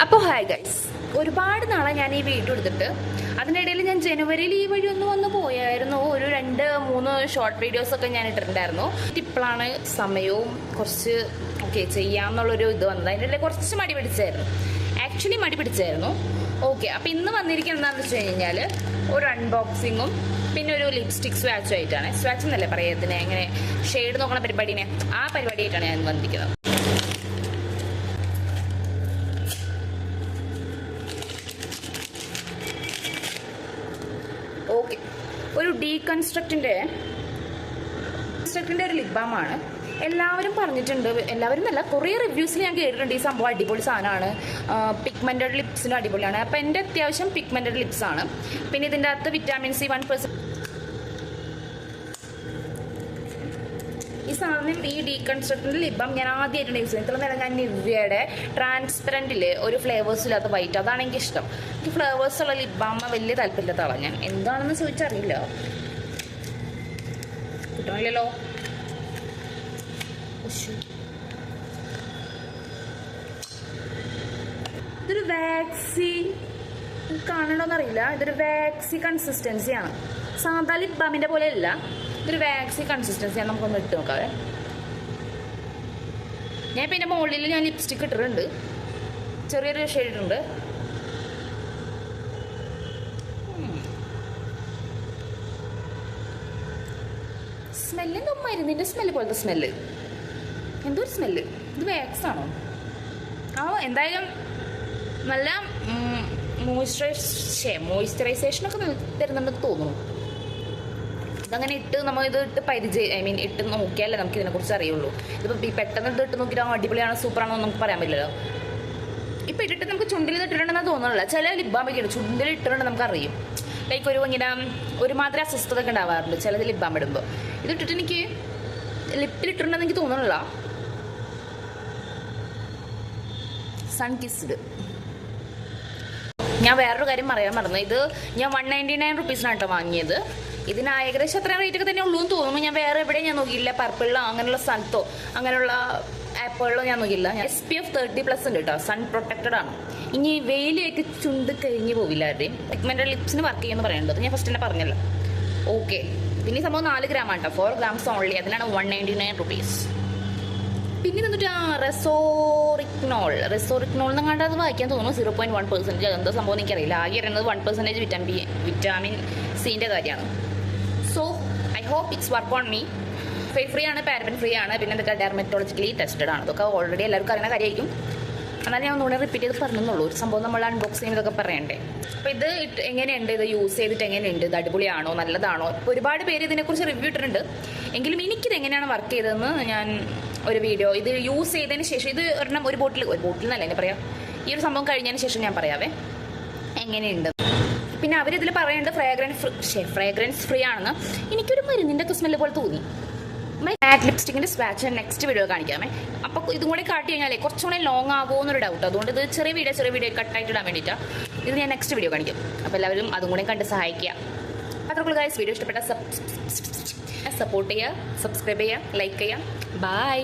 അപ്പോൾ hi guys, ഒരുപാട് നാളെ ഞാൻ ഈ വീഡിയോ എടുത്തിട്ട് അതിനിടയിൽ ഞാൻ ജനുവരിയിൽ ഈ വഴി ഒന്ന് വന്ന് പോയായിരുന്നു. ഒരു 2-3 ഷോർട്ട് വീഡിയോസൊക്കെ ഞാൻ ഇട്ടിട്ടുണ്ടായിരുന്നു. ഇപ്പോഴാണ് സമയവും കുറച്ച് ചെയ്യാമെന്നുള്ളൊരു ഇത് വന്നത്. അതിൻ്റെ ഇടയിൽ കുറച്ച് മടി പിടിച്ചായിരുന്നു. ഓക്കെ, അപ്പോൾ ഇന്ന് വന്നിരിക്കുന്നത് എന്താണെന്ന് വെച്ച് കഴിഞ്ഞാൽ ഒരു അൺബോക്സിങ്ങും പിന്നെ ഒരു ലിപ്സ്റ്റിക് സ്വാച്ചും ആയിട്ടാണ്. സ്വാച്ച് എന്നല്ലേ പറയുന്നത്, എങ്ങനെ ഷെയ്ഡ് നോക്കണ ആ പരിപാടിയായിട്ടാണ് ഞാൻ വന്നിരിക്കുന്നത്. ഓക്കെ, ഒരു ഡീകൺസ്ട്രക്റ്റിൻ്റെ ഒരു ലിപ് ബാമാണ്. എല്ലാവരും പറഞ്ഞിട്ടുണ്ട്, എല്ലാവരും നല്ല കുറേ റിവ്യൂസിൽ ഞാൻ കേട്ടിട്ടുണ്ട് ഈ സംഭവം അടിപൊളി സാധനമാണ്, പിഗ്മെൻറ്റഡ് ലിപ്സിനും അടിപൊളിയാണ്. അപ്പോൾ എൻ്റെ അത്യാവശ്യം പിഗ്മെൻറ്റഡ് ലിപ്സ് ആണ്. പിന്നെ ഇതിൻ്റെ അകത്ത് വിറ്റാമിൻ സി 1%. ഈ സാധനം ഈ ഡീകൺസ്ട്രക്റ്റിൻ്റെ ലിപ് ബാം ഞാൻ ആദ്യമായിട്ടാണ് യൂസ് ചെയ്യുന്നത്. ഇത്ര നേരം ഞാൻ നിവ്യയുടെ ട്രാൻസ്പെറൻറ്റിൽ ഒരു ഫ്ലേവേഴ്സ് ഇല്ലാത്ത വൈറ്റ്, അതാണ് എനിക്ക് ഇഷ്ടം. എനിക്ക് ഫ്ലേവേഴ്സ് ഉള്ള ലിപ് ബാം വലിയ താല്പര്യമില്ലാത്ത ആളാണ് ഞാൻ. എന്താണെന്ന് ചോദിച്ചറിയില്ല, കിട്ടണില്ലല്ലോ. ഇതൊരു വാക്സി, കാണണമെന്നറിയില്ല. ഇതൊരു വാക്സി കൺസിസ്റ്റൻസിയാണ്, സാധാ ലിപ് ബാമിൻ്റെ പോലെ അല്ല. ഇതൊരു വാക്സി കൺസിസ്റ്റൻസിയാണ്. നമുക്കൊന്ന് ഇട്ട് നോക്കാവേ. ഞാൻ ഇപ്പം എൻ്റെ മുകളിൽ ഞാൻ ലിപ്സ്റ്റിക്ക് ഇട്ടിട്ടുണ്ട്, ചെറിയൊരു ഷെയ്ഡ് ഉണ്ട്. സ്മെല്ല് എന്തോ മരുന്നിൻ്റെ സ്മെല്ല് പോലത്തെ സ്മെല്ല്, എന്തോ ഒരു സ്മെല്ല്. ഇത് വാക്സ് ആണോ? എന്തായാലും നല്ല മോയ്സ്ചറൈസേഷനൊക്കെ തരുന്നുണ്ടെന്ന് തോന്നുന്നു. ഇതങ്ങനെ നമ്മൾ ഇത് ഇട്ട് നോക്കിയാലേ നമുക്ക് ഇതിനെക്കുറിച്ച് അറിയുള്ളൂ. ഇതിപ്പോൾ പെട്ടെന്ന് ഇട്ട് നോക്കിയിട്ട് അടിപൊളിയാണ് സൂപ്പറാണോ നമുക്ക് പറയാൻ പറ്റില്ലല്ലോ. ഇപ്പം ഇട്ടിട്ട് നമുക്ക് ചുണ്ടിൽ ഇട്ടിട്ടുണ്ടെന്ന് തോന്നുന്നില്ല. ചില ലിപ് ബാമൊക്കെയാണ് ചുണ്ടിൽ ഇട്ടിട്ടുണ്ടെങ്കിൽ നമുക്കറിയും. ലൈക്ക് ഇങ്ങനെ ഒരുമാതിരി അസ്വസ്ഥതൊക്കെ ഉണ്ടാവാറുണ്ട് ചിലത് ലിപ് ബാം ഇടുമ്പോൾ. ഇതിട്ടിട്ട് എനിക്ക് ലിപ്പിലിട്ടിട്ടുണ്ടെന്ന് എനിക്ക് തോന്നുന്നില്ല. Sun kissed. ഞാൻ വേറൊരു കാര്യം പറയാൻ മറന്നു. ഇത് ഞാൻ 199 റുപ്പീസിനാണ് കേട്ടോ വാങ്ങിയത്. ഇതിന് ഏകദേശം അത്രയും റേറ്റൊക്കെ തന്നെ ഉള്ളൂ എന്ന് തോന്നുന്നു. ഞാൻ വേറെ എവിടെയും ഞാൻ നോക്കിയില്ല, പർപ്പിളിലോ അങ്ങനെയുള്ള സ്ഥലത്തോ അങ്ങനെയുള്ള ആപ്പുകളിലോ ഞാൻ നോക്കിയില്ല. SPF 30+ ഉണ്ട് കേട്ടോ, സൺ പ്രൊട്ടക്റ്റഡ് ആണ്. ഇനി വെയിലേക്ക് ചുണ്ട് കഴിഞ്ഞ് പോവില്ല ആരുടെയും. പിഗ്മെൻറ്റഡ് ലിപ്സിന് വർക്ക് ചെയ്യുമെന്ന് പറയേണ്ടത് ഞാൻ ഫസ്റ്റ് തന്നെ പറഞ്ഞല്ലോ. ഓക്കെ, പിന്നെ ഈ സംഭവം 4 ഗ്രാമാണ് കേട്ടോ, 4 grams ഓൺലി. അതിനാണ് 199 റുപ്പീസ്. പിന്നെ എന്നിട്ട് റെസോറിക്നോൾ എന്ന് കണ്ടാൽ അത് വായിക്കാൻ തോന്നുന്നു 0.1%. അതെന്താ സംഭവം എനിക്കറിയില്ല. ആകെ അറിയുന്നത് 1% വിറ്റാമിൻ സിൻ്റെ കാര്യമാണ്. So I hope it's work on me. Free ആണ്, പാരബൻ ഫ്രീ ആണ്, പിന്നെ എന്താ ഡെർമറ്റോളജിക്കലി ടെസ്റ്റഡ് ആണ്. അതൊക്കെ ഓൾറെഡി എല്ലാവർക്കും അറിയുന്ന കാര്യമായിരിക്കും. എന്നാലും ഞാൻ ഒന്നുകൂടെ റിപ്പീറ്റ് ചെയ്ത് പറഞ്ഞെന്നുള്ളൂ. ഒരു സംഭവം നമ്മൾ അൺബോക്സ് ചെയ്യുന്നതൊക്കെ പറയണ്ടേ. അപ്പോൾ ഇത് എങ്ങനെയുണ്ട്, ഇത് യൂസ് ചെയ്തിട്ട് എങ്ങനെയുണ്ട്, ഇത് അടിപൊളിയാണോ നല്ലതാണോ? ഒരുപാട് പേര് ഇതിനെക്കുറിച്ച് റിവ്യൂ ഇട്ടിട്ടുണ്ട്. എങ്കിലും എനിക്കിത് എങ്ങനെയാണ് വർക്ക് ചെയ്തതെന്ന് ഞാൻ ഒരു വീഡിയോ ഇത് യൂസ് ചെയ്തതിന് ശേഷം, ഇത് ഒരു ബോട്ടിൽ എന്നല്ല എന്നെ പറയാം, ഈ ഒരു സംഭവം കഴിഞ്ഞതിന് ശേഷം ഞാൻ പറയാവേ എങ്ങനെയുണ്ട്. പിന്നെ അവരിതിൽ പറയുന്നുണ്ട് ഫ്രേഗ്രൻസ് ഫ്രീ ആണെന്ന്. എനിക്കൊരു മരുന്നിൻ്റെ ഒക്കെ സ്മെല്ല് പോലെ തോന്നി. മാറ്റ് ലിപ്സ്റ്റിക്കിൻ്റെ സ്വാച്ച് നെക്സ്റ്റ് വീഡിയോ കാണിക്കാമേ. അപ്പോൾ ഇതും കൂടെ കാട്ടി കഴിഞ്ഞാലേ കുറച്ചുകൂടെ ലോങ് ആകുമോ എന്നൊരു ഡൗട്ട്. അതുകൊണ്ട് ഇത് ചെറിയ വീഡിയോ കട്ടായിട്ട് ഇടാൻ വേണ്ടിയിട്ടാണ്. ഇത് ഞാൻ നെക്സ്റ്റ് വീഡിയോ കാണിക്കും. അപ്പോൾ എല്ലാവരും അതും കൂടെ കണ്ട് സഹായിക്കുക. അത്രക്കുള്ള ഗൈസ്, വീഡിയോ ഇഷ്ടപ്പെട്ട സപ്പോർട്ട് ചെയ്യുക, സബ്സ്ക്രൈബ് ചെയ്യുക, ലൈക്ക് ചെയ്യുക. ബൈ.